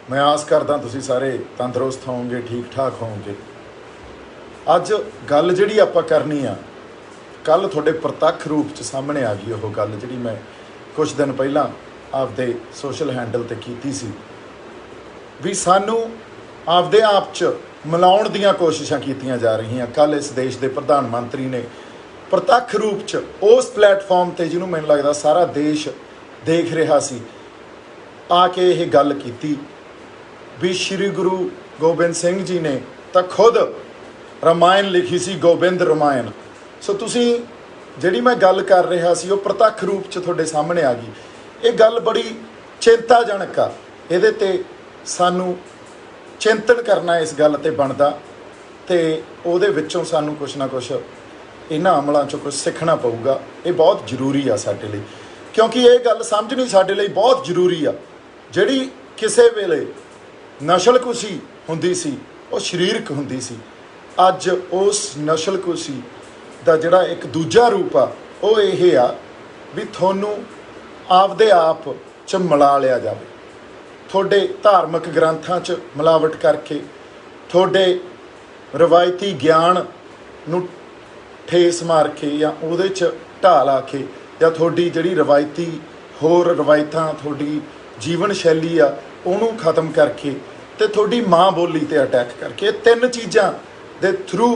मैं आस करदा तुसीं सारे तंदुरुस्त होवोगे, ठीक ठाक होवोगे। अज गल जिहड़ी आपां करनी आ, कल तुहाडे प्रतੱਖ रूप च सामने आ गई। ओह गल जिहड़ी मैं कुछ दिन पहलां आपदे सोशल हैंडल ते कीती सी भी सानू आपदे आप च मिलाउण दीयां कोशिशां कीतीआं जा रहीआं। कल इस देश दे प्रधान मंत्री ने प्रतੱਖ रूप च उस प्लेटफॉर्म ते जिहनूं मैनूं लगदा सारा देश देख रहा सी आके यह गल कीती भी श्री गुरु गोबिंद सिंह जी ने तो खुद रामायण लिखी सी, गोबिंद रामायण। सो तुसीं जिहड़ी मैं गल कर रहा सी वो प्रतੱਖ रूप च तुहाडे सामने आ गई। ये गल बड़ी चिंताजनक आ, इहदे ते सानू चिंतन करना इस गल ते बनदा ते उहदे विचों सानू कुछ ना कुछ इन्हां अमलों चों कुछ सीखना पऊगा। ये बहुत जरूरी आ साडे लई, क्योंकि ये गल समझनी साडे लई बहुत जरूरी आ। जिहड़ी किसे वेले नस्लकुशी हुंदी सी वो शरीरक हुंदी सी, अज उस नस्लकुशी दा जिहड़ा एक दूजा रूप आ वो ये आ भी तुहानूं आपदे आप च मिला लिया जावे। तुहाडे धार्मिक ग्रंथां च मिलावट करके, तुहाडे रवायती ज्ञान नूं ठेस मार के या उहदे च ढाल आ के, या तुहाडी जिहड़ी रवायती होर रवायतां तुहाडी जीवन शैली आ उहनूं खत्म करके ते तुहाडी माँ बोली ते अटैक करके, तीन चीज़ां दे थ्रू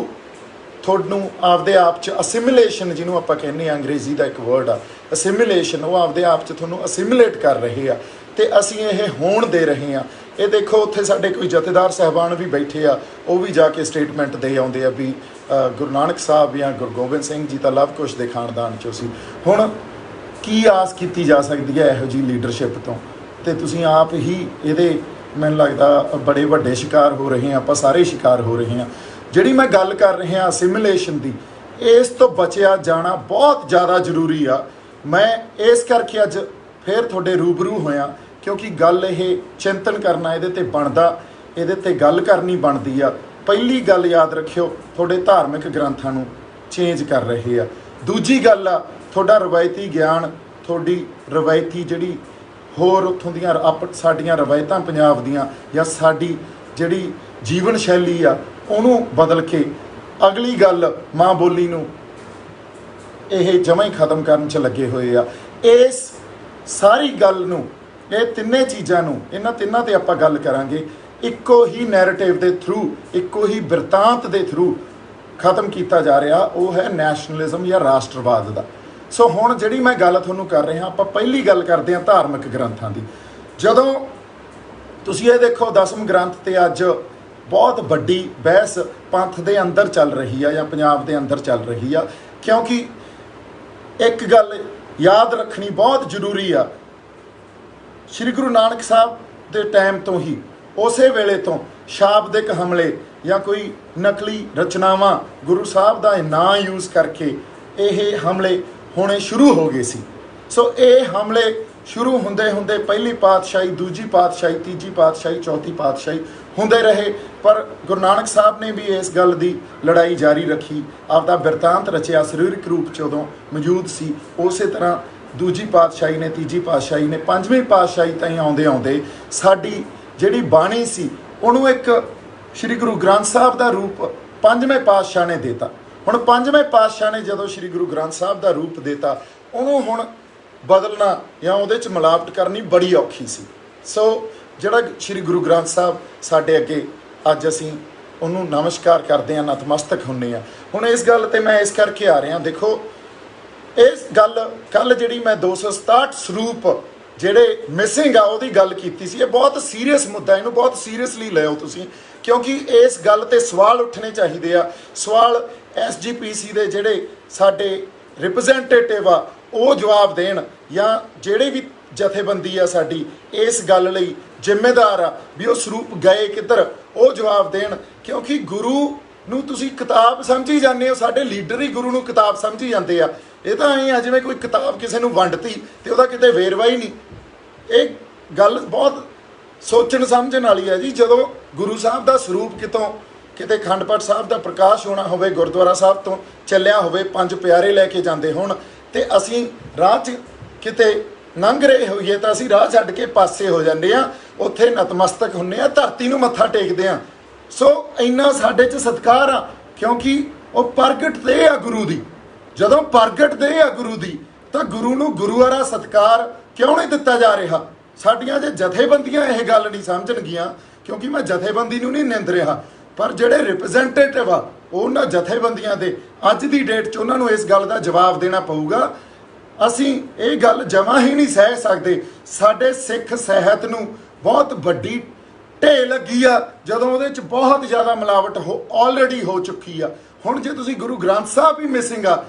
तुहानूं आपदे आप च असिमिलेशन, जिन्हों आपां कहने अंग्रेजी का एक वर्ड आ असिमिलेशन, वो आपदे आप च तुहानूं असिमिलेट कर रहे आ ते असीं ये होण दे रहे हैं। ये देखो उत्थे साडे कोई जथेदार साहबान भी बैठे आ, वो भी जाके स्टेटमेंट दे आउंदे आ भी गुरु नानक साहब या गुरु गोबिंद सिंह जी तो लव कुश दे खानदान चों सी। हुण की आस की जा सकती है इहो जी लीडरशिप तो, ते तुसीं आप ही इहदे मैनूं लगदा बड़े वड्डे शिकार हो रहे हैं, आपां सारे शिकार हो रहे हैं। जिहड़ी मैं गल कर रहे हैं असिमिलेशन दी, इस तो बचिया जाना बहुत ज़्यादा जरूरी आ। मैं इस करके अज फिर तुहाडे रूबरू होया, क्योंकि गल ये चिंतन करना इहदे ते बनदा, इहदे ते गल करनी बनदी आ। पहली गल याद रखियो, तुहाडे धार्मिक ग्रंथां नूं चेंज कर रहे आ। दूजी गल आ तुहाडा रवायती ज्ञान, तुहाडी रवायती जिहड़ी होर उत्थों दियां साडीआं रवायतां पंजाब दियां या साडी जिहड़ी जीवन शैली आ उहनूं बदल के अगली गल माँ बोली नूं ये जमा ही खत्म करन च लगे हुए आ। इस सारी गल नूं, ये तिन्ने चीज़ां नूं, इन्हां तिन्नां ते आपां गल करांगे। इक्को ही नैरेटिव के थ्रू, इक्को ही बिरतांत के थ्रू खत्म किया जा रहा, वो है नैशनलिज्म या राष्ट्रवाद का। सो हुण जिहड़ी मैं गल तुहानूं कर रहा, आपां पहली गल करते हैं धार्मिक ग्रंथां की। जदों तुसीं ये देखो 10वें ग्रंथ ते अज बहुत वड्डी बहस पंथ दे अंदर चल रही है या पंजाब दे अंदर चल रही है, क्योंकि एक गल याद रखनी बहुत जरूरी आ। श्री गुरु नानक साहब दे टाइम तो ही, उस वेले तो शाब्दिक हमले या कोई नकली रचनावां गुरु साहब का नां यूज़ करके ये हमले होने शुरू हो गए सी। सो ये हमले शुरू होंदे होंदे पहली पातशाही, दूजी पातशाही, तीजी पातशाही, चौथी पातशाही होंदे रहे, पर गुरु नानक साहब ने भी इस गल की लड़ाई जारी रखी, आपका बिरतांत रचिया, सरीरक रूप च उदों मौजूद सी। उस तरह दूजी पातशाही ने, तीजी पातशाही ने, पंजवीं पातशाही ताईं आउंदे आउंदे साडी जिहड़ी बाणी सी उहनूं एक श्री गुरु ग्रंथ साहब का रूप पंजवें पातशाह ने देता। हुण पंजवें पातशाह ने जदों श्री गुरु ग्रंथ साहब का रूप देता, उहनूं हुण बदलना या उहदे च मिलावट करनी बड़ी औखी सी। सो जिहड़ा श्री गुरु ग्रंथ साहब साडे अगे अज असीं उहनूं नमस्कार करते हैं, नतमस्तक हुंदे आ। हुण इस गल ते मैं इस करके आ रहा, देखो इस गल कल जिहड़ी मैं 267 स्वरूप ਜਿਹੜੇ मिसिंग आ ਉਹਦੀ गल की सी। ये बहुत सीरीयस मुद्दा, इनू बहुत सीरीयसली लिओ तुसीं, क्योंकि इस गल ते सवाल उठने चाहिए आ। सवाल SGPC दे ਜਿਹੜੇ साडे रिप्रजेंटेटिव आ वो जवाब देण, या ਜਿਹੜੇ भी जथेबंदी आ साडी इस गल लई जिम्मेदार आ भी वो स्वरूप गए किधर, वो जवाब देण। क्योंकि गुरु नूं तुसीं किताब समझी जाते हो, साडे लीडर ही गुरु नूं किताब समझी जाते आ। ये तो ऐ आ जिवें कोई किताब किसी नूं वंडती ते उहदा किते वेरवा ही नहीं। ये गल बहुत सोचण समझण वाली है जी। जदों गुरु साहब का स्वरूप कितों किते खंड पाठ साहब का प्रकाश होना होवे, गुरुद्वारा साहब तो चलिया होवे, 5 प्यारे लैके जाते होण, ते असीं राह च किते ਲੰਘ ਰਹੇ ਹੋਈਏ ਤਾਂ ਅਸੀਂ ਰਾਹ ਛੱਡ ਕੇ ਪਾਸੇ ਹੋ ਜਾਂਦੇ ਆ, ਉੱਥੇ ਨਤਮਸਤਕ ਹੁੰਨੇ ਆ, ਧਰਤੀ ਨੂੰ ਮੱਥਾ ਟੇਕਦੇ ਆ। ਸੋ ਇੰਨਾ ਸਾਡੇ 'ਚ ਸਤਿਕਾਰ ਆ, ਕਿਉਂਕਿ ਉਹ ਪ੍ਰਗਟ ਦੇ ਆ ਗੁਰੂ ਦੀ। ਜਦੋਂ ਪ੍ਰਗਟ ਦੇ ਆ ਗੁਰੂ ਦੀ ਤਾਂ ਗੁਰੂ ਨੂੰ ਗੁਰੂ ਵਾਲਾ ਸਤਿਕਾਰ ਕਿਉਂ ਨਹੀਂ ਦਿੱਤਾ ਜਾ ਰਿਹਾ? ਸਾਡੀਆਂ ਜੇ ਜਥੇਬੰਦੀਆਂ ਇਹ ਗੱਲ ਨਹੀਂ ਸਮਝਣਗੀਆਂ, ਕਿਉਂਕਿ ਮੈਂ ਜਥੇਬੰਦੀ ਨੂੰ ਨਹੀਂ ਨਿੰਦ ਰਿਹਾ, ਪਰ ਜਿਹੜੇ ਰਿਪਰੈਜ਼ੈਂਟੇਟਿਵ ਆ ਉਹਨਾਂ ਜਥੇਬੰਦੀਆਂ ਦੇ ਅੱਜ ਦੀ ਡੇਟ 'ਚ ਉਹਨਾਂ ਨੂੰ ਇਸ ਗੱਲ ਦਾ ਜਵਾਬ ਦੇਣਾ ਪਊਗਾ। ਅਸੀਂ ਇਹ ਗੱਲ ਜਮਾਂ ਹੀ ਨਹੀਂ ਸਹਿ ਸਕਦੇ। ਸਾਡੇ ਸਿੱਖ ਸਾਹਿਤ ਨੂੰ ਬਹੁਤ ਵੱਡੀ ਢੇ ਲੱਗੀ ਆ, ਜਦੋਂ ਉਹਦੇ 'ਚ ਬਹੁਤ ਜ਼ਿਆਦਾ ਮਿਲਾਵਟ ਆਲਰੇਡੀ ਹੋ ਚੁੱਕੀ ਆ। ਹੁਣ ਜੇ ਤੁਸੀਂ ਗੁਰੂ ਗ੍ਰੰਥ ਸਾਹਿਬ ਵੀ ਮਿਸਿੰਗ ਆ,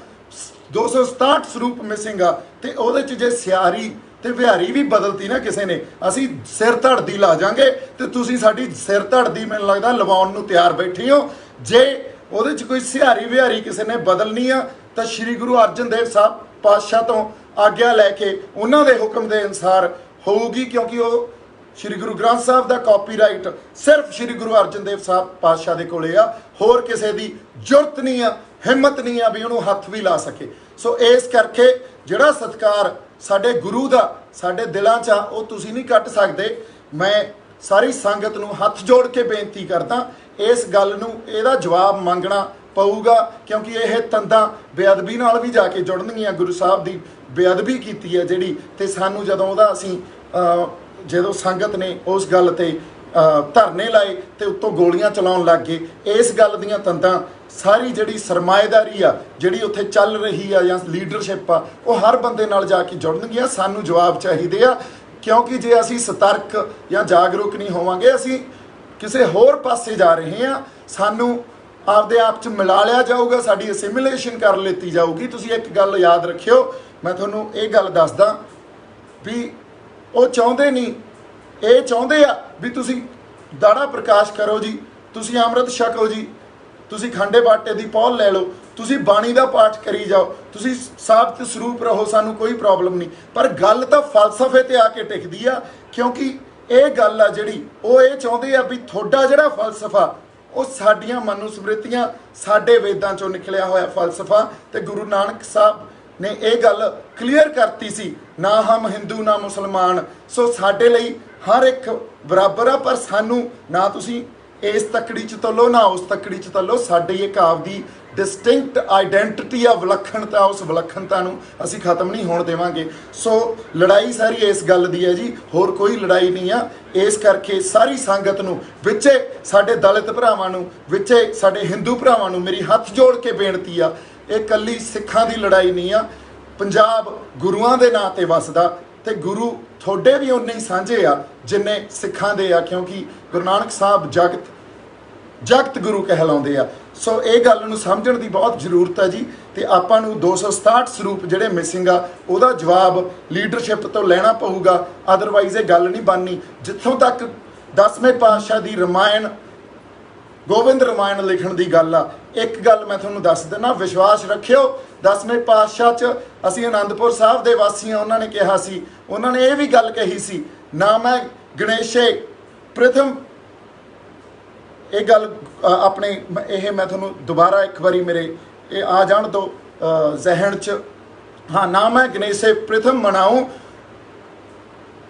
267 ਸਰੂਪ ਮਿਸਿੰਗ ਆ, ਤੇ ਉਹਦੇ 'ਚ ਜੇ ਸਿਆਰੀ ਤੇ ਵਿਹਾਰੀ ਵੀ ਬਦਲਤੀ ਨਾ ਕਿਸੇ ਨੇ, ਅਸੀਂ ਸਿਰ ਧੜ ਦੀ ਲਾ ਜਾਾਂਗੇ ਤੇ ਤੁਸੀਂ ਸਾਡੀ ਸਿਰ ਧੜ ਦੀ ਮੈਨੂੰ ਲੱਗਦਾ ਲਵਾਉਣ ਨੂੰ ਤਿਆਰ ਬੈਠੇ ਹੋ। ਜੇ ਉਹਦੇ 'ਚ ਕੋਈ ਸਿਹਾਰੀ ਵਿਹਾਰੀ ਕਿਸੇ ਨੇ ਬਦਲਣੀ ਆ ਤਾਂ ਸ਼੍ਰੀ ਗੁਰੂ ਅਰਜਨ ਦੇਵ ਸਾਹਿਬ ਪਾਤਸ਼ਾਹ ਤੋਂ ਆਗਿਆ ਲੈ ਕੇ ਉਹਨਾਂ ਦੇ ਹੁਕਮ ਦੇ ਅਨੁਸਾਰ ਹੋਊਗੀ, ਕਿਉਂਕਿ ਉਹ ਸ਼੍ਰੀ ਗੁਰੂ ਗ੍ਰੰਥ ਸਾਹਿਬ ਦਾ ਕਾਪੀਰਾਈਟ ਸਿਰਫ ਸ਼੍ਰੀ ਗੁਰੂ ਅਰਜਨ ਦੇਵ ਸਾਹਿਬ ਪਾਤਸ਼ਾਹ ਦੇ ਕੋਲੇ ਆ। ਹੋਰ ਕਿਸੇ ਦੀ ਜੁਰਤ ਨਹੀਂ ਆ, ਹਿੰਮਤ ਨਹੀਂ ਆ ਵੀ ਉਹਨੂੰ ਹੱਥ ਵੀ ਲਾ ਸਕੇ। ਸੋ ਇਸ ਕਰਕੇ ਜਿਹੜਾ ਸਤਿਕਾਰ ਸਾਡੇ ਗੁਰੂ ਦਾ ਸਾਡੇ ਦਿਲਾਂ 'ਚ ਆ, ਉਹ ਤੁਸੀਂ ਨਹੀਂ ਕੱਟ ਸਕਦੇ। ਮੈਂ ਸਾਰੀ ਸੰਗਤ ਨੂੰ ਹੱਥ ਜੋੜ ਕੇ ਬੇਨਤੀ ਕਰਦਾ, ਇਸ ਗੱਲ ਨੂੰ ਇਹਦਾ ਜਵਾਬ ਮੰਗਣਾ ਪਊਗਾ, ਕਿਉਂਕਿ ਇਹ ਤੰਦਾਂ ਬੇਅਦਬੀ ਨਾਲ ਵੀ ਜਾ ਕੇ ਜੁੜਨਗੀਆਂ। ਗੁਰੂ ਸਾਹਿਬ ਦੀ ਬੇਅਦਬੀ ਕੀਤੀ ਹੈ ਜਿਹੜੀ, ਤੇ ਸਾਨੂੰ ਜਦੋਂ ਉਹਦਾ ਅਸੀਂ ਜਦੋਂ ਸੰਗਤ ਨੇ ਉਸ ਗੱਲ ਤੇ ਧਰਨੇ ਲਾਏ ਤੇ ਉੱਤੋਂ ਗੋਲੀਆਂ ਚਲਾਉਣ ਲੱਗ ਗਏ, ਇਸ ਗੱਲ ਦੀਆਂ ਤੰਦਾਂ ਸਾਰੀ ਜਿਹੜੀ ਸਰਮਾਏਦਾਰੀ ਆ ਜਿਹੜੀ ਉੱਥੇ ਚੱਲ ਰਹੀ ਆ ਜਾਂ ਲੀਡਰਸ਼ਿਪ ਆ, ਉਹ ਹਰ ਬੰਦੇ ਨਾਲ ਜਾ ਕੇ ਜੁੜਨਗੀਆਂ। ਸਾਨੂੰ ਜਵਾਬ ਚਾਹੀਦੇ ਆ, ਕਿਉਂਕਿ ਜੇ ਅਸੀਂ ਸਤਰਕ ਜਾਂ ਜਾਗਰੂਕ ਨਹੀਂ ਹੋਵਾਂਗੇ, ਅਸੀਂ ਕਿਸੇ ਹੋਰ ਪਾਸੇ ਜਾ ਰਹੇ ਹਾਂ। ਸਾਨੂੰ ਆਪਦੇ ਆਪ 'ਚ ਮਿਲਾ ਲਿਆ ਜਾਊਗਾ, ਸਾਡੀ ਅਸਿਮੀਲੇਸ਼ਨ ਕਰ ਲਿੱਤੀ ਜਾਊਗੀ। ਤੁਸੀਂ ਇੱਕ ਗੱਲ ਯਾਦ ਰੱਖਿਓ, ਮੈਂ ਤੁਹਾਨੂੰ ਇਹ ਗੱਲ ਦੱਸਦਾ ਵੀ ਉਹ ਚਾਹੁੰਦੇ ਨਹੀਂ, ਇਹ ਚਾਹੁੰਦੇ ਆ ਵੀ ਤੁਸੀਂ ਦਾੜਾ ਪ੍ਰਕਾਸ਼ ਕਰੋ ਜੀ, ਤੁਸੀਂ ਅੰਮ੍ਰਿਤ ਛਕੋ ਜੀ, ਤੁਸੀਂ ਖੰਡੇ ਬਾਟੇ ਦੀ ਪੌਲ ਲੈ ਲਓ, ਤੁਸੀਂ ਬਾਣੀ ਦਾ ਪਾਠ ਕਰੀ ਜਾਓ, ਤੁਸੀਂ ਸਾਬਤ ਸਰੂਪ ਰਹੋ, ਸਾਨੂੰ ਕੋਈ ਪ੍ਰੋਬਲਮ ਨਹੀਂ। ਪਰ ਗੱਲ ਤਾਂ ਫਲਸਫੇ ਤੇ ਆ ਕੇ ਟਿਕਦੀ ਆ, ਕਿਉਂਕਿ ਇਹ ਗੱਲ ਆ ਜਿਹੜੀ ਉਹ ਇਹ ਚਾਹੁੰਦੇ ਆ ਵੀ ਤੁਹਾਡਾ ਜਿਹੜਾ ਫਲਸਫਾ ਉਹ ਸਾਡੀਆਂ ਮਨੁਸਮ੍ਰਿਤੀਆਂ, ਸਾਡੇ ਵੇਦਾਂ 'ਚੋਂ ਨਿਕਲਿਆ ਹੋਇਆ ਫਲਸਫਾ। ਤੇ ਗੁਰੂ ਨਾਨਕ ਸਾਹਿਬ ਨੇ ਇਹ ਗੱਲ ਕਲੀਅਰ ਕਰਤੀ ਸੀ, ਨਾ ਹਮ ਹਿੰਦੂ ਨਾ ਮੁਸਲਮਾਨ। ਸੋ ਸਾਡੇ ਲਈ ਹਰ ਇੱਕ ਬਰਾਬਰ ਆ, ਪਰ ਸਾਨੂੰ ਨਾ ਤੁਸੀਂ ਇਸ ਤੱਕੜੀ 'ਚ ਤੱਲੋ ਨਾ ਉਸ ਤੱਕੜੀ 'ਚ ਤੱਲੋ। ਸਾਡੀ ਇੱਕ ਆਪਦੀ ਡਿਸਟਿੰਕਟ ਆਈਡੈਂਟੀਟੀ ਆ, ਵਿਲੱਖਣਤਾ, ਉਸ ਵਿਲੱਖਣਤਾ ਨੂੰ ਅਸੀਂ ਖਤਮ ਨਹੀਂ ਹੋਣ ਦੇਵਾਂਗੇ। ਸੋ ਲੜਾਈ ਸਾਰੀ ਇਸ ਗੱਲ ਦੀ ਹੈ ਜੀ, ਹੋਰ ਕੋਈ ਲੜਾਈ ਨਹੀਂ ਆ। ਇਸ ਕਰਕੇ ਸਾਰੀ ਸੰਗਤ ਨੂੰ, ਵਿੱਚੇ ਸਾਡੇ ਦਲਿਤ ਭਰਾਵਾਂ ਨੂੰ, ਵਿੱਚੇ ਸਾਡੇ ਹਿੰਦੂ ਭਰਾਵਾਂ ਨੂੰ ਮੇਰੀ ਹੱਥ ਜੋੜ ਕੇ ਬੇਨਤੀ ਆ, ਇਹ ਇਕੱਲੀ ਸਿੱਖਾਂ ਦੀ ਲੜਾਈ ਨਹੀਂ ਆ। ਪੰਜਾਬ ਗੁਰੂਆਂ ਦੇ ਨਾਂ ਤੇ ਵਸਦਾ, ਤੇ ਗੁਰੂ ਤੁਹਾਡੇ ਵੀ ਉਨੇ ਹੀ ਸਾਂਝੇ ਆ ਜਿੰਨੇ ਸਿੱਖਾਂ ਦੇ ਆ, ਕਿਉਂਕਿ ਗੁਰੂ ਨਾਨਕ ਸਾਹਿਬ ਜਗਤ ਗੁਰੂ ਕਹਿਲਾਉਂਦੇ ਆ। ਸੋ ਇਹ ਗੱਲ ਨੂੰ ਸਮਝਣ ਦੀ ਬਹੁਤ ਜ਼ਰੂਰਤ ਹੈ ਜੀ। ਤੇ ਆਪਾਂ ਨੂੰ 267 ਸਰੂਪ ਜਿਹੜੇ ਮਿਸਿੰਗ ਆ ਉਹਦਾ ਜਵਾਬ ਲੀਡਰਸ਼ਿਪ ਤੋਂ ਲੈਣਾ ਪਊਗਾ, ਅਦਰਵਾਈਜ਼ ਇਹ ਗੱਲ ਨਹੀਂ ਬਣਨੀ। ਜਿੱਥੋਂ ਤੱਕ 10ਵੇਂ ਪਾਤਸ਼ਾਹ ਦੀ ਰਮਾਇਣ, ਗੋਬਿੰਦ ਰਮਾਇਣ ਲਿਖਣ ਦੀ ਗੱਲ ਆ, ਇੱਕ ਗੱਲ ਮੈਂ ਤੁਹਾਨੂੰ ਦੱਸ ਦਿੰਦਾ, ਵਿਸ਼ਵਾਸ ਰੱਖਿਓ 10ਵੇਂ ਪਾਤਸ਼ਾਹ 'ਚ ਅਸੀਂ ਅਨੰਦਪੁਰ ਸਾਹਿਬ ਦੇ ਵਾਸੀ ਹਾਂ। ਉਹਨਾਂ ਨੇ ਕਿਹਾ ਸੀ, ਉਹਨਾਂ ਨੇ ਇਹ ਵੀ ਗੱਲ ਕਹੀ ਸੀ, ਨਾ ਮੈਂ ਗਣੇਸ਼ੇ ਪ੍ਰਥਮ, ਇਹ ਗੱਲ ਆਪਣੇ ਇਹ ਮੈਂ ਤੁਹਾਨੂੰ ਦੁਬਾਰਾ ਇੱਕ ਵਾਰੀ ਮੇਰੇ ਇਹ ਆ ਜਾਣ ਤੋਂ ਜ਼ਹਿਨ 'ਚ, ਹਾਂ, ਨਾ ਮੈਂ ਗਣੇਸ਼ੇ ਪ੍ਰਥਮ ਮਨਾਉ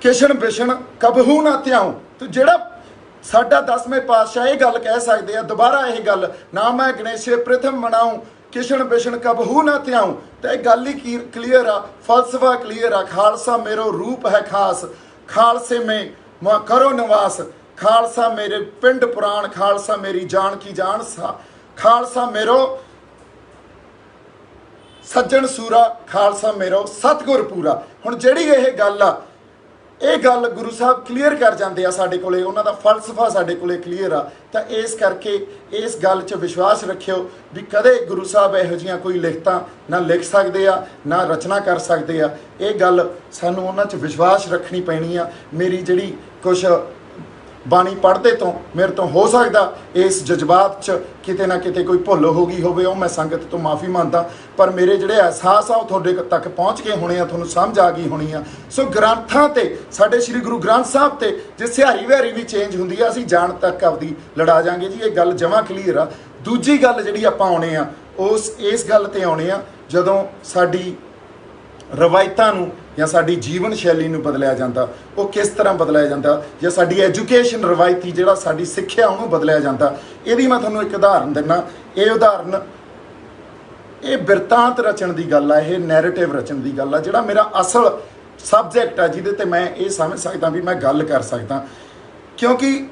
ਕਿਸ਼ਨ ਬਿਸ਼ਨ ਕਬਹੂ ਨਾ ਧਿਆਉ। ਤੇ ਜਿਹੜਾ ਸਾਡਾ 10ਵੇਂ ਪਾਤਸ਼ਾਹ ਇਹ ਗੱਲ ਕਹਿ ਸਕਦੇ ਆ ਦੁਬਾਰਾ, ਇਹ ਗੱਲ, ਨਾ ਮੈਂ ਗਣੇਸ਼ੇ ਪ੍ਰਥਮ ਮਨਾਉ ਕਿਸ਼ਨ ਬਿਸ਼ਨ ਕਬਹੂ ਨਾ ਧਿਆਉ, ਤਾਂ ਇਹ ਗੱਲ ਹੀ ਕਲੀਅਰ ਆ, ਫਲਸਫਾ ਕਲੀਅਰ ਆ। ਖਾਲਸਾ ਮੇਰੋ ਰੂਪ ਹੈ ਖਾਸ, ਖਾਲਸੇ ਮੇਂ ਕਰੋ ਨਿਵਾਸ, ਖਾਲਸਾ ਮੇਰੇ ਪਿੰਡ ਪੁਰਾਣ, ਖਾਲਸਾ ਮੇਰੀ ਜਾਨ ਕੀ ਜਾਨ, ਖਾਲਸਾ ਮੇਰੋ ਸੱਜਣ ਸੂਰਾ, ਖਾਲਸਾ ਮੇਰੋ ਸਤਿਗੁਰ ਪੂਰਾ। ਹੁਣ ਜਿਹੜੀ ਇਹ ਗੱਲ ਆ, ਇਹ ਗੱਲ ਗੁਰੂ ਸਾਹਿਬ ਕਲੀਅਰ ਕਰ ਜਾਂਦੇ ਆ ਸਾਡੇ ਕੋਲੇ, ਉਹਨਾਂ ਦਾ ਫਲਸਫਾ ਸਾਡੇ ਕੋਲੇ ਕਲੀਅਰ ਆ। ਤਾਂ ਇਸ ਕਰਕੇ ਇਸ ਗੱਲ 'ਚ ਵਿਸ਼ਵਾਸ ਰੱਖਿਓ ਵੀ ਕਦੇ ਗੁਰੂ ਸਾਹਿਬ ਇਹੋ ਜਿਹੀਆਂ ਕੋਈ ਲਿਖਤਾਂ ਨਾ ਲਿਖ ਸਕਦੇ ਆ, ਨਾ ਰਚਨਾ ਕਰ ਸਕਦੇ ਆ। ਇਹ ਗੱਲ ਸਾਨੂੰ ਉਹਨਾਂ 'ਚ ਵਿਸ਼ਵਾਸ ਰੱਖਣੀ ਪੈਣੀ ਆ। ਮੇਰੀ ਜਿਹੜੀ ਕੁਛ ਬਾਣੀ ਪੜ੍ਹਦੇ ਤੋਂ ਮੇਰੇ ਤੋਂ ਹੋ ਸਕਦਾ ਇਸ ਜਜ਼ਬਾਤ 'ਚ ਕਿਤੇ ਨਾ ਕਿਤੇ ਕੋਈ ਭੁੱਲ ਹੋ ਗਈ ਹੋਵੇ, ਉਹ ਮੈਂ ਸੰਗਤ ਤੋਂ ਮਾਫੀ ਮੰਗਦਾ, ਪਰ ਮੇਰੇ ਜਿਹੜੇ ਅਹਿਸਾਸ ਆ ਉਹ ਤੁਹਾਡੇ ਤੱਕ ਪਹੁੰਚ ਗਏ ਹੋਣੇ ਆ, ਤੁਹਾਨੂੰ ਸਮਝ ਆ ਗਈ ਹੋਣੀ ਆ। ਸੋ ਗ੍ਰੰਥਾਂ ਤੇ, ਸਾਡੇ ਸ਼੍ਰੀ ਗੁਰੂ ਗ੍ਰੰਥ ਸਾਹਿਬ ਤੇ ਜੇ ਸਿਹਾਰੀ ਵਿਹਾਰੀ ਵੀ ਚੇਂਜ ਹੁੰਦੀ ਆ, ਅਸੀਂ ਜਾਣ ਤੱਕ ਆਪਦੀ ਲੜਾ ਜਾਾਂਗੇ ਜੀ। ਇਹ ਗੱਲ ਜਮਾਂ ਕਲੀਅਰ ਆ। ਦੂਜੀ ਗੱਲ ਜਿਹੜੀ ਆਪਾਂ ਆਉਣੇ ਆ, ਇਸ ਗੱਲ ਤੇ ਆਉਣੇ ਆ, ਜਦੋਂ ਸਾਡੀ ਰਵਾਇਤਾਂ ਨੂੰ ਜਾਂ ਸਾਡੀ ਜੀਵਨ ਸ਼ੈਲੀ ਨੂੰ ਬਦਲਿਆ ਜਾਂਦਾ, ਉਹ ਕਿਸ ਤਰ੍ਹਾਂ ਬਦਲਿਆ ਜਾਂਦਾ, ਜਾਂ ਸਾਡੀ ਐਜੂਕੇਸ਼ਨ ਰਵਾਇਤੀ ਜਿਹੜਾ ਸਾਡੀ ਸਿੱਖਿਆ ਉਹਨੂੰ ਬਦਲਿਆ ਜਾਂਦਾ। ਇਹਦੀ ਮੈਂ ਤੁਹਾਨੂੰ ਇੱਕ ਉਦਾਹਰਨ ਦਿੰਦਾ। ਇਹ ਉਦਾਹਰਨ ਇਹ ਬਿਰਤਾਂਤ ਰਚਣ ਦੀ ਗੱਲ ਆ, ਇਹ ਨੈਰੇਟਿਵ ਰਚਣ ਦੀ ਗੱਲ ਆ, ਜਿਹੜਾ ਮੇਰਾ ਅਸਲ ਸਬਜੈਕਟ ਆ ਜਿਹਦੇ ਤੇ ਮੈਂ ਇਹ ਸਮਝ ਸਕਦਾ ਵੀ ਮੈਂ ਗੱਲ ਕਰ ਸਕਦਾ। ਕਿਉਂਕਿ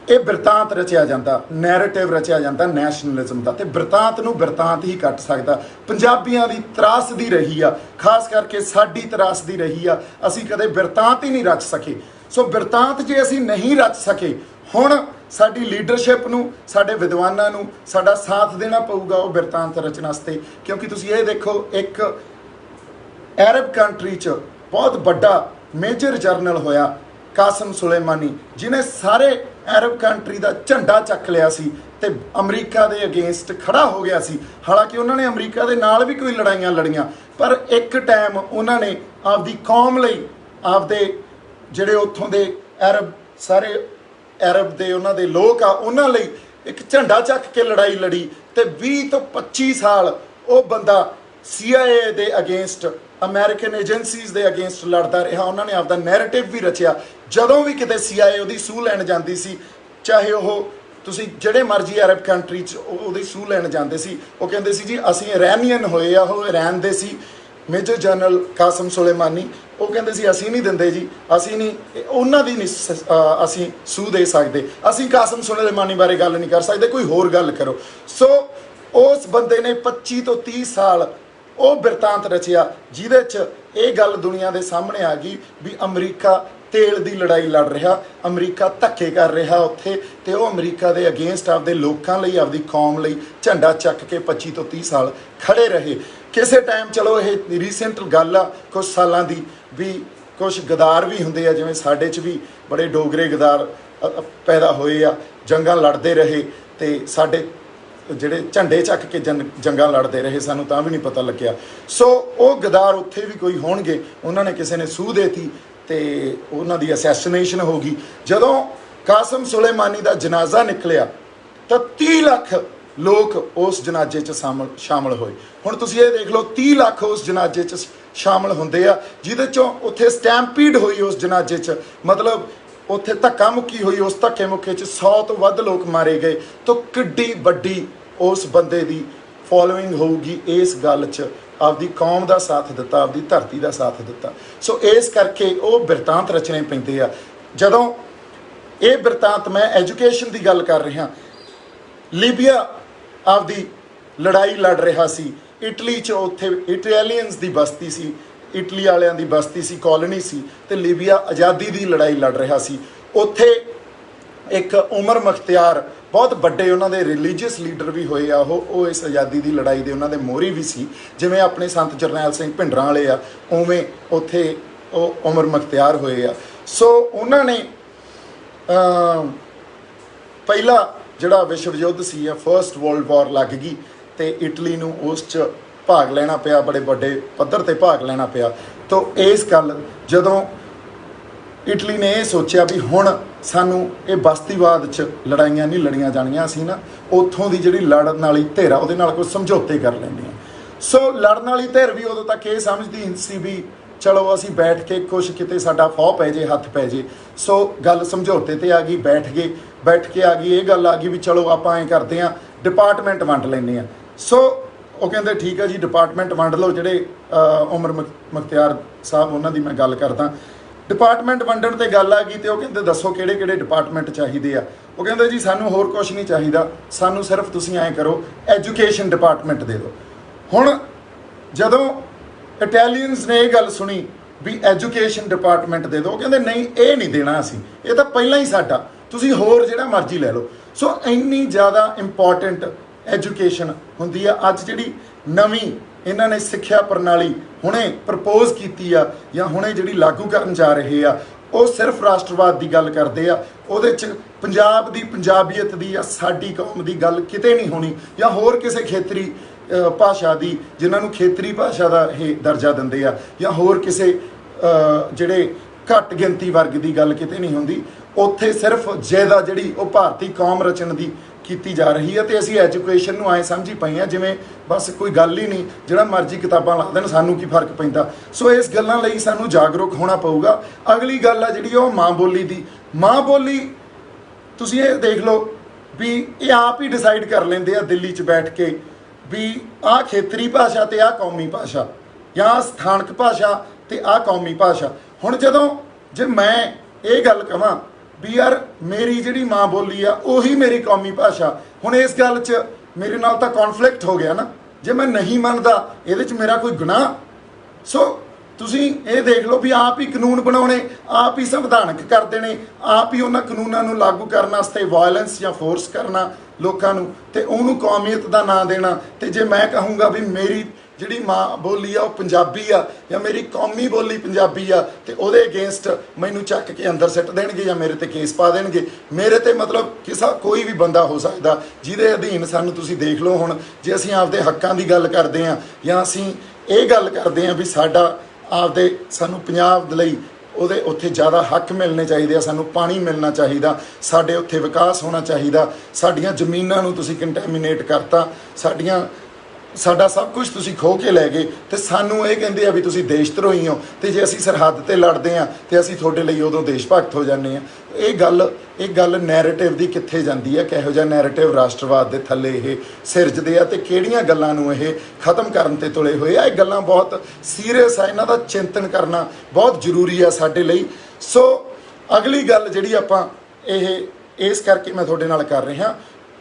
ਇਹ ਬਿਰਤਾਂਤ ਰਚਿਆ ਜਾਂਦਾ, ਨੈਰੇਟਿਵ ਰਚਿਆ ਜਾਂਦਾ ਨੈਸ਼ਨਲਿਜ਼ਮ ਦਾ, ਤੇ ਬਿਰਤਾਂਤ ਨੂੰ ਬਿਰਤਾਂਤ ਹੀ ਕੱਟ ਸਕਦਾ। ਪੰਜਾਬੀਆਂ ਦੀ ਤਰਾਸਦੀ ਰਹੀ ਆ, ਖਾਸ ਕਰਕੇ ਸਾਡੀ ਤਰਾਸਦੀ ਰਹੀ ਆ, ਅਸੀਂ ਕਦੇ ਬਿਰਤਾਂਤ ਹੀ ਨਹੀਂ ਰਚ ਸਕੇ। ਸੋ ਬਿਰਤਾਂਤ ਜੇ ਅਸੀਂ ਨਹੀਂ ਰਚ ਸਕੇ, ਹੁਣ ਸਾਡੀ ਲੀਡਰਸ਼ਿਪ ਨੂੰ, ਸਾਡੇ ਵਿਦਵਾਨਾਂ ਨੂੰ ਸਾਡਾ ਸਾਥ ਦੇਣਾ ਪਊਗਾ ਉਹ ਬਿਰਤਾਂਤ ਰਚਣ ਵਾਸਤੇ। ਕਿਉਂਕਿ ਤੁਸੀਂ ਇਹ ਦੇਖੋ, ਇੱਕ ਅਰਬ ਕੰਟਰੀ 'ਚ ਬਹੁਤ ਵੱਡਾ ਮੇਜਰ ਜਰਨਲ ਹੋਇਆ ਕਾਸਮ ਸੁਲੇਮਾਨੀ, ਜਿਹਨੇ ਸਾਰੇ ਅਰਬ ਕੰਟਰੀ ਦਾ ਝੰਡਾ ਚੱਕ ਲਿਆ ਸੀ ਤੇ ਅਮਰੀਕਾ ਦੇ ਅਗੇਂਸਟ ਖੜਾ ਹੋ ਗਿਆ ਸੀ। ਹਾਲਾਂਕਿ ਉਹਨਾਂ ਨੇ ਅਮਰੀਕਾ ਦੇ ਨਾਲ ਵੀ ਕੋਈ ਲੜਾਈਆਂ ਲੜੀਆਂ, ਪਰ ਇੱਕ ਟਾਈਮ ਉਹਨਾਂ ਨੇ ਆਪਦੀ ਕੌਮ ਲਈ, ਆਪਦੇ ਜਿਹੜੇ ਉੱਥੋਂ ਦੇ ਅਰਬ, ਸਾਰੇ ਅਰਬ ਦੇ ਉਹਨਾਂ ਦੇ ਲੋਕ ਆ, ਉਹਨਾਂ ਲਈ ਇੱਕ ਝੰਡਾ ਚੱਕ ਕੇ ਲੜਾਈ ਲੜੀ। ਤੇ 20 ਤੋਂ 25 ਸਾਲ ਉਹ ਬੰਦਾ CIA ਦੇ ਅਗੇਂਸਟ, ਅਮਰੀਕਨ ਏਜੰਸੀਜ਼ ਦੇ ਅਗੇਂਸਟ ਲੜਦਾ ਰਿਹਾ। ਉਹਨਾਂ ਨੇ ਆਪਦਾ ਨੈਰੇਟਿਵ ਵੀ ਰਚਿਆ। ਜਦੋਂ ਵੀ ਕਿਤੇ CIA ਉਹਦੀ ਸੂਹ ਲੈਣ ਜਾਂਦੀ ਸੀ, ਚਾਹੇ ਉਹ ਤੁਸੀਂ ਜਿਹੜੇ ਮਰਜ਼ੀ ਅਰਬ ਕੰਟਰੀ 'ਚ ਉਹਦੀ ਸੂਹ ਲੈਣ ਜਾਂਦੇ ਸੀ, ਉਹ ਕਹਿੰਦੇ ਸੀ ਜੀ ਅਸੀਂ ਇਰਾਨੀਅਨ ਹੋਏ ਆ। ਉਹ ਇਰਾਨ ਦੇ ਸੀ, ਮੇਜਰ ਜਨਰਲ ਕਾਸਮ ਸੁਲੇਮਾਨੀ। ਉਹ ਕਹਿੰਦੇ ਸੀ ਅਸੀਂ ਨਹੀਂ ਦਿੰਦੇ ਜੀ, ਅਸੀਂ ਨਹੀਂ, ਉਹਨਾਂ ਦੀ ਨਹੀਂ ਅਸੀਂ ਸੂਹ ਦੇ ਸਕਦੇ, ਅਸੀਂ ਕਾਸਮ ਸੁਲੇਮਾਨੀ ਬਾਰੇ ਗੱਲ ਨਹੀਂ ਕਰ ਸਕਦੇ, ਕੋਈ ਹੋਰ ਗੱਲ ਕਰੋ। ਸੋ ਉਸ ਬੰਦੇ ਨੇ 25 ਤੋਂ 30 ਸਾਲ ਉਹ ਬਿਰਤਾਂਤ ਰਚਿਆ, ਜਿਹਦੇ 'ਚ ਇਹ ਗੱਲ ਦੁਨੀਆ ਦੇ ਸਾਹਮਣੇ ਆ ਗਈ ਵੀ ਅਮਰੀਕਾ ਤੇਲ ਦੀ ਲੜਾਈ ਲੜ ਰਿਹਾ, ਅਮਰੀਕਾ ਧੱਕੇ ਕਰ ਰਿਹਾ ਉੱਥੇ, ਤੇ ਉਹ ਅਮਰੀਕਾ ਦੇ ਅਗੇਂਸਟ ਆਪਦੇ ਲੋਕਾਂ ਲਈ, ਆਪਦੀ ਕੌਮ ਲਈ ਝੰਡਾ ਚੱਕ ਕੇ 25 ਤੋਂ 30 ਸਾਲ ਖੜੇ ਰਹੇ। ਕਿਸੇ ਟਾਈਮ ਚਲੋ ਇਹ ਰੀਸੈਂਟ ਗੱਲ ਆ ਕੁਝ ਸਾਲਾਂ ਦੀ, ਵੀ ਕੁਝ ਗਦਾਰ ਵੀ ਹੁੰਦੇ ਆ, ਜਿਵੇਂ ਸਾਡੇ 'ਚ ਵੀ ਬੜੇ ਡੋਗਰੇ ਗਦਾਰ ਪੈਦਾ ਹੋਏ ਆ, ਜੰਗਾਂ ਲੜਦੇ ਰਹੇ ਤੇ ਸਾਡੇ ਜਿਹੜੇ ਝੰਡੇ ਚੱਕ ਕੇ ਜੰਗਾਂ ਲੜਦੇ ਰਹੇ, ਸਾਨੂੰ ਤਾਂ ਵੀ ਨਹੀਂ ਪਤਾ ਲੱਗਿਆ। ਸੋ ਉਹ ਗਦਾਰ ਉੱਥੇ ਵੀ ਕੋਈ ਹੋਣਗੇ, ਉਹਨਾਂ ਨੇ ਕਿਸੇ ਨੇ ਸੂਹ ਦੇਤੀ ਤੇ ਉਹਨਾਂ ਦੀ ਅਸੈਸੀਨੇਸ਼ਨ ਹੋ ਗਈ। ਜਦੋਂ ਕਾਸਮ ਸੁਲੇਮਾਨੀ ਦਾ ਜਨਾਜ਼ਾ ਨਿਕਲਿਆ ਤਾਂ 30 ਲੱਖ ਲੋਕ ਉਸ ਜਨਾਜ਼ੇ 'ਚ ਸ਼ਾਮਲ ਹੋਏ। ਹੁਣ ਤੁਸੀਂ ਇਹ ਦੇਖ ਲਓ, 30 ਲੱਖ ਉਸ ਜਨਾਜ਼ੇ 'ਚ ਸ਼ਾਮਲ ਹੁੰਦੇ ਆ, ਜਿਹਦੇ 'ਚੋਂ ਉੱਥੇ ਸਟੈਂਪੀਡ ਹੋਈ ਉਸ ਜਨਾਜ਼ੇ 'ਚ, ਮਤਲਬ ਉੱਥੇ ਧੱਕਾ ਮੁੱਕੀ ਹੋਈ। ਉਸ ਧੱਕੇ ਮੁੱਕੇ 'ਚ 100 ਤੋਂ ਵੱਧ ਲੋਕ ਮਾਰੇ ਗਏ। ਤਾਂ ਕਿੱਡੀ ਵੱਡੀ ਉਸ ਬੰਦੇ ਦੀ ਫੋਲੋਇੰਗ ਹੋਊਗੀ, ਇਸ ਗੱਲ 'ਚ ਆਪਦੀ ਕੌਮ ਦਾ ਸਾਥ ਦਿੱਤਾ, ਆਪਦੀ ਧਰਤੀ ਦਾ ਸਾਥ ਦਿੱਤਾ। ਸੋ ਇਸ ਕਰਕੇ ਉਹ ਬਿਰਤਾਂਤ ਰਚਣੇ ਪੈਂਦੇ ਆ। ਜਦੋਂ ਇਹ ਬਿਰਤਾਂਤ, ਮੈਂ ਐਜੂਕੇਸ਼ਨ ਦੀ ਗੱਲ ਕਰ ਰਿਹਾ, ਲੀਬੀਆ ਆਪਦੀ ਲੜਾਈ ਲੜ ਰਿਹਾ ਸੀ, ਇਟਲੀ 'ਚ ਉੱਥੇ ਇਟਾਲੀਅਨਸ ਦੀ ਬਸਤੀ ਸੀ, ਇਟਲੀ ਵਾਲਿਆਂ ਦੀ ਬਸਤੀ ਸੀ, ਕਾਲੋਨੀ ਸੀ, ਤੇ ਲੀਬੀਆ ਆਜ਼ਾਦੀ ਦੀ ਲੜਾਈ ਲੜ ਰਿਹਾ ਸੀ। ਉੱਥੇ ਇੱਕ ਉਮਰ ਮੁਖਤਿਆਰ, ਬਹੁਤ ਵੱਡੇ ਉਹਨਾਂ ਦੇ ਰਿਲੀਜੀਅਸ ਲੀਡਰ ਵੀ ਹੋਏ ਆ, ਉਹ ਇਸ ਆਜ਼ਾਦੀ ਦੀ ਲੜਾਈ ਦੇ ਉਹਨਾਂ ਦੇ ਮੋਹਰੀ ਵੀ ਸੀ। ਜਿਵੇਂ ਆਪਣੇ ਸੰਤ ਜਰਨੈਲ ਸਿੰਘ ਭਿੰਡਰਾਂ ਵਾਲੇ ਆ, ਉਵੇਂ ਉੱਥੇ ਉਹ ਉਮਰ ਮੁਖਤਿਆਰ ਹੋਏ ਆ। ਸੋ ਉਹਨਾਂ ਨੇ ਪਹਿਲਾ ਜਿਹੜਾ ਵਿਸ਼ਵ ਯੁੱਧ ਸੀ, ਫਰਸਟ ਵਰਲਡ ਵਾਰ ਲੱਗ ਗਈ ਤੇ ਇਟਲੀ ਨੂੰ ਉਸ 'ਚ ਭਾਗ ਲੈਣਾ ਪਿਆ, ਬੜੇ ਵੱਡੇ ਪੱਧਰ ਤੇ ਭਾਗ ਲੈਣਾ ਪਿਆ। ਤਾਂ ਇਸ ਗੱਲ, ਜਦੋਂ ਇਟਲੀ ਨੇ ਇਹ ਸੋਚਿਆ ਵੀ ਹੁਣ ਸਾਨੂੰ ਇਹ ਬਸਤੀਵਾਦ 'ਚ ਲੜਾਈਆਂ ਨਹੀਂ ਲੜੀਆਂ ਜਾਣੀਆਂ, ਅਸੀਂ ਨਾ ਉੱਥੋਂ ਦੀ ਜਿਹੜੀ ਲੜਨ ਵਾਲੀ ਧਿਰ ਆ ਉਹਦੇ ਨਾਲ ਕੋਈ ਸਮਝੌਤੇ ਕਰ ਲੈਂਦੇ ਹਾਂ। ਸੋ ਲੜਨ ਵਾਲੀ ਧਿਰ ਵੀ ਉਦੋਂ ਤੱਕ ਇਹ ਸਮਝਦੀ ਸੀ ਵੀ ਚਲੋ ਅਸੀਂ ਬੈਠ ਕੇ ਕੁਛ, ਕਿਤੇ ਸਾਡਾ ਫੌ ਪੈ ਜੇ, ਹੱਥ ਪੈ ਜੇ। ਸੋ ਗੱਲ ਸਮਝੌਤੇ ਤੇ ਆ ਗਈ, ਬੈਠ ਕੇ ਆ ਗਈ ਇਹ ਗੱਲ ਆ ਗਈ ਵੀ ਚਲੋ ਆਪਾਂ ਐਂ ਕਰਦੇ ਹਾਂ, ਡਿਪਾਰਟਮੈਂਟ ਵੰਡ ਲੈਂਦੇ ਹਾਂ। ਸੋ ਉਹ ਕਹਿੰਦੇ ਠੀਕ ਆ ਜੀ, ਡਿਪਾਰਟਮੈਂਟ ਵੰਡ ਲਓ। ਜਿਹੜੇ ਉਮਰ ਮੁਖਤਿਆਰ ਸਾਹਿਬ, ਉਹਨਾਂ ਦੀ ਮੈਂ ਗੱਲ ਕਰਦਾ। ਡਿਪਾਰਟਮੈਂਟ ਵੰਡਣ ਤੇ ਗੱਲ ਆ ਗਈ ਤੇ ਉਹ ਕਹਿੰਦੇ ਦੱਸੋ ਕਿਹੜੇ ਕਿਹੜੇ ਡਿਪਾਰਟਮੈਂਟ ਚਾਹੀਦੇ ਆ। ਉਹ ਕਹਿੰਦੇ ਜੀ ਸਾਨੂੰ ਹੋਰ ਕੁਛ ਨਹੀਂ ਚਾਹੀਦਾ, ਸਾਨੂੰ ਸਿਰਫ ਤੁਸੀਂ ਐਂ ਕਰੋ, ਐਜੂਕੇਸ਼ਨ ਡਿਪਾਰਟਮੈਂਟ ਦੇ ਦਿਓ। ਹੁਣ ਜਦੋਂ ਇਟਾਲੀਅਨਸ ਨੇ ਇਹ ਗੱਲ ਸੁਣੀ ਵੀ ਐਜੂਕੇਸ਼ਨ ਡਿਪਾਰਟਮੈਂਟ ਦੇ ਦਿਓ, ਉਹ ਕਹਿੰਦੇ ਨਹੀਂ, ਇਹ ਨਹੀਂ ਦੇਣਾ ਅਸੀਂ, ਇਹ ਤਾਂ ਪਹਿਲਾਂ ਹੀ ਸਾਡਾ, ਤੁਸੀਂ ਹੋਰ ਜਿਹੜਾ ਮਰਜ਼ੀ ਲੈ ਲਓ। ਸੋ ਇੰਨੀ ਜ਼ਿਆਦਾ ਇੰਪੋਰਟੈਂਟ ਐਜੂਕੇਸ਼ਨ ਹੁੰਦੀ ਆ। ਅੱਜ ਜਿਹੜੀ ਨਵੀਂ ਇਹਨਾਂ ਨੇ ਸਿੱਖਿਆ ਪ੍ਰਣਾਲੀ ਹੁਣੇ ਪ੍ਰਪੋਜ਼ ਕੀਤੀ ਆ, ਜਾਂ ਹੁਣੇ ਜਿਹੜੀ ਲਾਗੂ ਕਰਨ ਜਾ ਰਹੇ ਆ, ਉਹ ਸਿਰਫ ਰਾਸ਼ਟਰਵਾਦ ਦੀ ਗੱਲ ਕਰਦੇ ਆ। ਉਹਦੇ 'ਚ ਪੰਜਾਬ ਦੀ, ਪੰਜਾਬੀਅਤ ਦੀ ਜਾਂ ਸਾਡੀ ਕੌਮ ਦੀ ਗੱਲ ਕਿਤੇ ਨਹੀਂ ਹੋਣੀ, ਜਾਂ ਹੋਰ ਕਿਸੇ ਖੇਤਰੀ ਭਾਸ਼ਾ ਦੀ, ਜਿਨ੍ਹਾਂ ਨੂੰ ਖੇਤਰੀ ਭਾਸ਼ਾ ਦਾ ਇਹ ਦਰਜਾ ਦਿੰਦੇ ਆ, ਜਾਂ ਹੋਰ ਕਿਸੇ ਜਿਹੜੇ ਘੱਟ ਗਿਣਤੀ ਵਰਗ ਦੀ ਗੱਲ ਕਿਤੇ ਨਹੀਂ ਹੁੰਦੀ। ਉੱਥੇ ਸਿਰਫ ਜਾਇਦਾਦ ਜਿਹੜੀ ਉਹ ਭਾਰਤੀ ਕੌਮ ਰਚਣ ਦੀ ਕੀਤੀ ਜਾ ਰਹੀ ਹੈ। ਤੇ ਅਸੀਂ ਐਜੂਕੇਸ਼ਨ ਨੂੰ ਐਂ ਸਮਝੀ ਪਈ ਆ ਜਿਵੇਂ ਬਸ ਕੋਈ ਗੱਲ ਹੀ ਨਹੀਂ, ਜਿਹੜਾ ਮਰਜ਼ੀ ਕਿਤਾਬਾਂ ਲਾ ਦੇਣ, ਸਾਨੂੰ ਕੀ ਫਰਕ ਪੈਂਦਾ। ਸੋ ਇਸ ਗੱਲਾਂ ਲਈ ਸਾਨੂੰ ਜਾਗਰੂਕ ਹੋਣਾ ਪਊਗਾ। ਅਗਲੀ ਗੱਲ ਆ ਜਿਹੜੀ ਉਹ ਮਾਂ ਬੋਲੀ ਦੀ। ਮਾਂ ਬੋਲੀ ਤੁਸੀਂ ਇਹ ਦੇਖ ਲਓ ਵੀ ਇਹ ਆਪ ਹੀ ਡਿਸਾਈਡ ਕਰ ਲੈਂਦੇ ਆ ਦਿੱਲੀ 'ਚ ਬੈਠ ਕੇ ਵੀ ਆਹ ਖੇਤਰੀ ਭਾਸ਼ਾ ਤੇ ਆਹ ਕੌਮੀ ਭਾਸ਼ਾ, ਜਾਂ ਸਥਾਨਕ ਭਾਸ਼ਾ ਤੇ ਆਹ ਕੌਮੀ ਭਾਸ਼ਾ। ਹੁਣ ਜਦੋਂ ਜੇ ਮੈਂ ਇਹ ਗੱਲ ਕਹਾਂ ਵੀ ਯਾਰ ਮੇਰੀ ਜਿਹੜੀ ਮਾਂ ਬੋਲੀ ਆ ਉਹੀ ਮੇਰੀ ਕੌਮੀ ਭਾਸ਼ਾ, ਹੁਣ ਇਸ ਗੱਲ 'ਚ ਮੇਰੇ ਨਾਲ ਤਾਂ ਕੌਨਫਲਿਕਟ ਹੋ ਗਿਆ ਨਾ। ਜੇ ਮੈਂ ਨਹੀਂ ਮੰਨਦਾ ਇਹਦੇ 'ਚ ਮੇਰਾ ਕੋਈ ਗੁਨਾਹ। ਸੋ ਤੁਸੀਂ ਇਹ ਦੇਖ ਲਓ ਵੀ ਆਪ ਹੀ ਕਾਨੂੰਨ ਬਣਾਉਣੇ, ਆਪ ਹੀ ਸੰਵਿਧਾਨਕ ਕਰਦੇ ਨੇ, ਆਪ ਹੀ ਉਹਨਾਂ ਕਾਨੂੰਨਾਂ ਨੂੰ ਲਾਗੂ ਕਰਨ ਵਾਸਤੇ ਵਾਇਲੈਂਸ ਜਾਂ ਫੋਰਸ ਕਰਨਾ ਲੋਕਾਂ ਨੂੰ, ਤੇ ਉਹਨੂੰ ਕੌਮੀਅਤ ਦਾ ਨਾਂ ਦੇਣਾ। ਤੇ ਜੇ ਮੈਂ ਕਹੂੰਗਾ ਵੀ ਮੇਰੀ ਜਿਹੜੀ ਮਾਂ ਬੋਲੀ ਆ ਉਹ ਪੰਜਾਬੀ ਆ ਜਾਂ ਮੇਰੀ ਕੌਮੀ ਬੋਲੀ ਪੰਜਾਬੀ ਆ, ਤੇ ਉਹਦੇ ਅਗੇਂਸਟ ਮੈਨੂੰ ਚੱਕ ਕੇ ਅੰਦਰ ਸਿੱਟ ਦੇਣਗੇ ਜਾਂ ਮੇਰੇ ਤੇ ਕੇਸ ਪਾ ਦੇਣਗੇ। ਮੇਰੇ ਤੇ ਮਤਲਬ ਕੋਈ ਵੀ ਬੰਦਾ ਹੋ ਸਕਦਾ ਜਿਹਦੇ ਅਧੀਨ ਸਾਨੂੰ ਤੁਸੀਂ ਦੇਖ ਲਓ। ਹੁਣ ਜੇ ਅਸੀਂ ਆਪਦੇ ਹੱਕਾਂ ਦੀ ਗੱਲ ਕਰਦੇ ਹਾਂ ਜਾਂ ਅਸੀਂ ਇਹ ਗੱਲ ਕਰਦੇ ਹਾਂ ਵੀ ਸਾਨੂੰ ਪੰਜਾਬ ਦੇ ਲਈ ਉਹਦੇ ਉੱਥੇ ਜ਼ਿਆਦਾ ਹੱਕ ਮਿਲਣੇ ਚਾਹੀਦੇ ਆ, ਸਾਨੂੰ ਪਾਣੀ ਮਿਲਣਾ ਚਾਹੀਦਾ, ਸਾਡੇ ਉੱਥੇ ਵਿਕਾਸ ਹੋਣਾ ਚਾਹੀਦਾ, ਸਾਡੀਆਂ ਜ਼ਮੀਨਾਂ ਨੂੰ ਤੁਸੀਂ ਕੰਟੈਮੀਨੇਟ ਕਰਤਾ, ਸਾਡਾ ਸਭ ਕੁਝ ਤੁਸੀਂ ਖੋਹ ਕੇ ਲੈ ਗਏ, ਤੇ ਸਾਨੂੰ ਇਹ ਕਹਿੰਦੇ ਆ ਵੀ ਤੁਸੀਂ ਦੇਸ਼ ਧਰੋਹੀ ਹੋ। ਤੇ ਜੇ ਅਸੀਂ ਸਰਹੱਦ ਤੇ ਲੜਦੇ ਹਾਂ ਤੇ ਅਸੀਂ ਤੁਹਾਡੇ ਲਈ ਉਦੋਂ ਦੇਸ਼ ਭਗਤ ਹੋ ਜਾਂਦੇ ਹਾਂ। ਇਹ ਗੱਲ ਨੈਰੇਟਿਵ ਦੀ ਕਿੱਥੇ ਜਾਂਦੀ ਹੈ? ਕਿਹੋ ਜਿਹਾ ਨੈਰੇਟਿਵ ਰਾਸ਼ਟਰਵਾਦ ਦੇ ਥੱਲੇ ਇਹ ਸਿਰਜਦੇ ਆ ਤੇ ਕਿਹੜੀਆਂ ਗੱਲਾਂ ਨੂੰ ਇਹ ਖਤਮ ਕਰਨ ਤੇ ਤੁਲੇ ਹੋਏ ਆ। ਇਹ ਗੱਲਾਂ ਬਹੁਤ ਸੀਰੀਅਸ ਆ, ਇਹਨਾਂ ਦਾ ਚਿੰਤਨ ਕਰਨਾ ਬਹੁਤ ਜ਼ਰੂਰੀ ਆ ਸਾਡੇ ਲਈ। ਸੋ ਅਗਲੀ ਗੱਲ ਜਿਹੜੀ ਆਪਾਂ ਇਸ ਕਰਕੇ ਮੈਂ ਤੁਹਾਡੇ ਨਾਲ ਕਰ ਰਿਹਾ,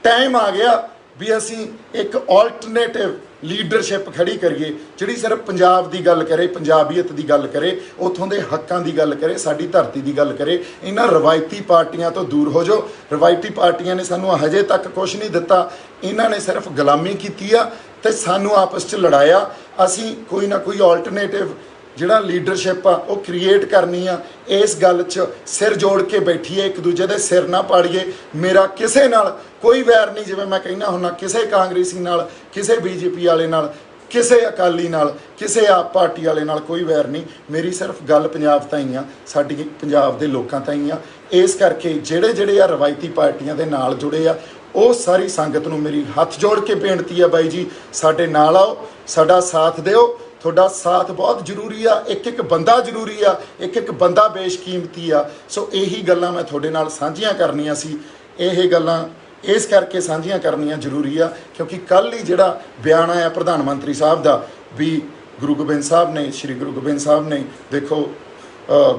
ਟਾਈਮ ਆ ਗਿਆ ਵੀ ਅਸੀਂ ਇੱਕ ਆਲਟਰਨੇਟਿਵ ਲੀਡਰਸ਼ਿਪ ਖੜੀ ਕਰੀਏ ਜਿਹੜੀ ਸਿਰਫ ਪੰਜਾਬ ਦੀ ਗੱਲ ਕਰੇ, ਪੰਜਾਬੀਅਤ ਦੀ ਗੱਲ ਕਰੇ, ਉੱਥੋਂ ਦੇ ਹੱਕਾਂ ਦੀ ਗੱਲ ਕਰੇ, ਸਾਡੀ ਧਰਤੀ ਦੀ ਗੱਲ ਕਰੇ। ਇਹਨਾਂ ਰਵਾਇਤੀ ਪਾਰਟੀਆਂ ਤੋਂ ਦੂਰ ਹੋ ਜਾਓ। ਰਵਾਇਤੀ ਪਾਰਟੀਆਂ ਨੇ ਸਾਨੂੰ ਹਜੇ ਤੱਕ ਕੁਝ ਨਹੀਂ ਦਿੱਤਾ, ਇਹਨਾਂ ਨੇ ਸਿਰਫ ਗੁਲਾਮੀ ਕੀਤੀ ਆ ਤੇ ਸਾਨੂੰ ਆਪਸ 'ਚ ਲੜਾਇਆ। ਅਸੀਂ ਕੋਈ ਨਾ ਕੋਈ ਆਲਟਰਨੇਟਿਵ ਜਿਹੜਾ ਲੀਡਰਸ਼ਿਪ ਆ ਉਹ ਕ੍ਰੀਏਟ ਕਰਨੀ ਆ। ਇਸ ਗੱਲ 'ਚ ਸਿਰ ਜੋੜ ਕੇ ਬੈਠੀਏ, ਇੱਕ ਦੂਜੇ ਦੇ ਸਿਰ ਨਾ ਪਾੜੀਏ। ਮੇਰਾ ਕਿਸੇ ਨਾਲ ਕੋਈ ਵੈਰ ਨਹੀਂ, ਜਿਵੇਂ ਮੈਂ ਕਹਿੰਦਾ ਹੁੰਦਾ, ਕਿਸੇ ਕਾਂਗਰਸੀ ਨਾਲ, ਕਿਸੇ ਬੀਜੇਪੀ ਵਾਲੇ ਨਾਲ, ਕਿਸੇ ਅਕਾਲੀ ਨਾਲ, ਕਿਸੇ ਆਪ ਪਾਰਟੀ ਵਾਲੇ ਨਾਲ ਕੋਈ ਵੈਰ ਨਹੀਂ। ਮੇਰੀ ਸਿਰਫ ਗੱਲ ਪੰਜਾਬ ਤਾਈਂ ਆ, ਸਾਡੀ ਪੰਜਾਬ ਦੇ ਲੋਕਾਂ ਤਾਈਂ ਆ। ਇਸ ਕਰਕੇ ਜਿਹੜੇ ਆ ਰਵਾਇਤੀ ਪਾਰਟੀਆਂ ਦੇ ਨਾਲ ਜੁੜੇ ਆ, ਉਹ ਸਾਰੀ ਸੰਗਤ ਨੂੰ ਮੇਰੀ ਹੱਥ ਜੋੜ ਕੇ ਬੇਨਤੀ ਆ, ਬਾਈ ਜੀ ਸਾਡੇ ਨਾਲ ਆਓ, ਸਾਡਾ ਸਾਥ ਦਿਓ। ਤੁਹਾਡਾ ਸਾਥ ਬਹੁਤ ਜ਼ਰੂਰੀ ਆ, ਇੱਕ ਬੰਦਾ ਜ਼ਰੂਰੀ ਆ, ਇੱਕ ਬੰਦਾ ਬੇਸ਼ਕੀਮਤੀ ਆ। ਸੋ ਇਹੀ ਗੱਲਾਂ ਮੈਂ ਤੁਹਾਡੇ ਨਾਲ ਸਾਂਝੀਆਂ ਕਰਨੀਆਂ ਸੀ। ਇਹ ਗੱਲਾਂ ਇਸ ਕਰਕੇ ਸਾਂਝੀਆਂ ਕਰਨੀਆਂ ਜ਼ਰੂਰੀ ਆ ਕਿਉਂਕਿ ਕੱਲ੍ਹ ਹੀ ਜਿਹੜਾ ਬਿਆਨ ਆਇਆ ਪ੍ਰਧਾਨ ਮੰਤਰੀ ਸਾਹਿਬ ਦਾ ਵੀ ਗੁਰੂ ਗੋਬਿੰਦ ਸਾਹਿਬ ਨੇ, ਸ਼੍ਰੀ ਗੁਰੂ ਗੋਬਿੰਦ ਸਾਹਿਬ ਨੇ ਦੇਖੋ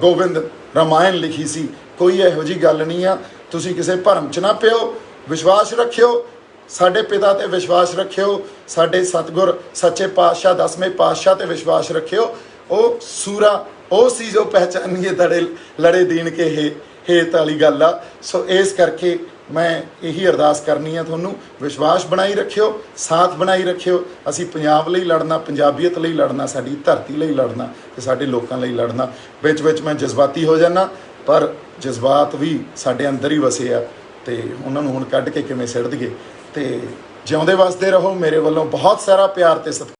ਗੋਬਿੰਦ ਰਾਮਾਇਣ ਲਿਖੀ ਸੀ। ਕੋਈ ਇਹੋ ਜਿਹੀ ਗੱਲ ਨਹੀਂ ਆ, ਤੁਸੀਂ ਕਿਸੇ ਭਰਮ 'ਚ ਨਾ ਪਿਓ, ਵਿਸ਼ਵਾਸ ਰੱਖਿਓ, ਸਾਡੇ ਪਿਤਾ ਤੇ ਵਿਸ਼ਵਾਸ ਰੱਖਿਓ, ਸਾਡੇ ਸਤਿਗੁਰ ਸੱਚੇ ਪਾਤਸ਼ਾਹ 10ਵੇਂ ਪਾਤਸ਼ਾਹ ਤੇ ਵਿਸ਼ਵਾਸ ਰੱਖਿਓ। ਉਹ ਸੂਰਾ ਉਹ ਸੀ ਜੋ ਪਹਿਚਾਨੀਏ ਲੜੇ ਦੀਨ ਕੇ ਹੇਤ ਵਾਲੀ ਗੱਲ ਆ। ਸੋ ਇਸ ਕਰਕੇ ਮੈਂ ਇਹੀ ਅਰਦਾਸ ਕਰਨੀ ਆ, ਤੁਹਾਨੂੰ ਵਿਸ਼ਵਾਸ ਬਣਾਈ ਰੱਖਿਓ, ਸਾਥ ਬਣਾਈ ਰੱਖਿਓ। ਅਸੀਂ ਪੰਜਾਬ ਲਈ ਲੜਨਾ, ਪੰਜਾਬੀਅਤ ਲਈ ਲੜਨਾ, ਸਾਡੀ ਧਰਤੀ ਲਈ ਲੜਨਾ ਤੇ ਸਾਡੇ ਲੋਕਾਂ ਲਈ ਲੜਨਾ। ਵਿੱਚ ਮੈਂ ਜਜ਼ਬਾਤੀ ਹੋ ਜਾਂਦਾ, ਪਰ ਜਜ਼ਬਾਤ ਵੀ ਸਾਡੇ ਅੰਦਰ ਹੀ ਵਸੇ ਆ ਤੇ ਉਹਨਾਂ ਨੂੰ ਹੁਣ ਕੱਢ ਕੇ ਕਿਵੇਂ ਸਿੱਟ ਦਈਏ। ਤੇ ਜਿਉਂਦੇ ਵਸਦੇ ਰਹੋ। ਮੇਰੇ ਵੱਲੋਂ ਬਹੁਤ ਸਾਰਾ ਪਿਆਰ ਤੇ ਸਤਿਕਾਰ।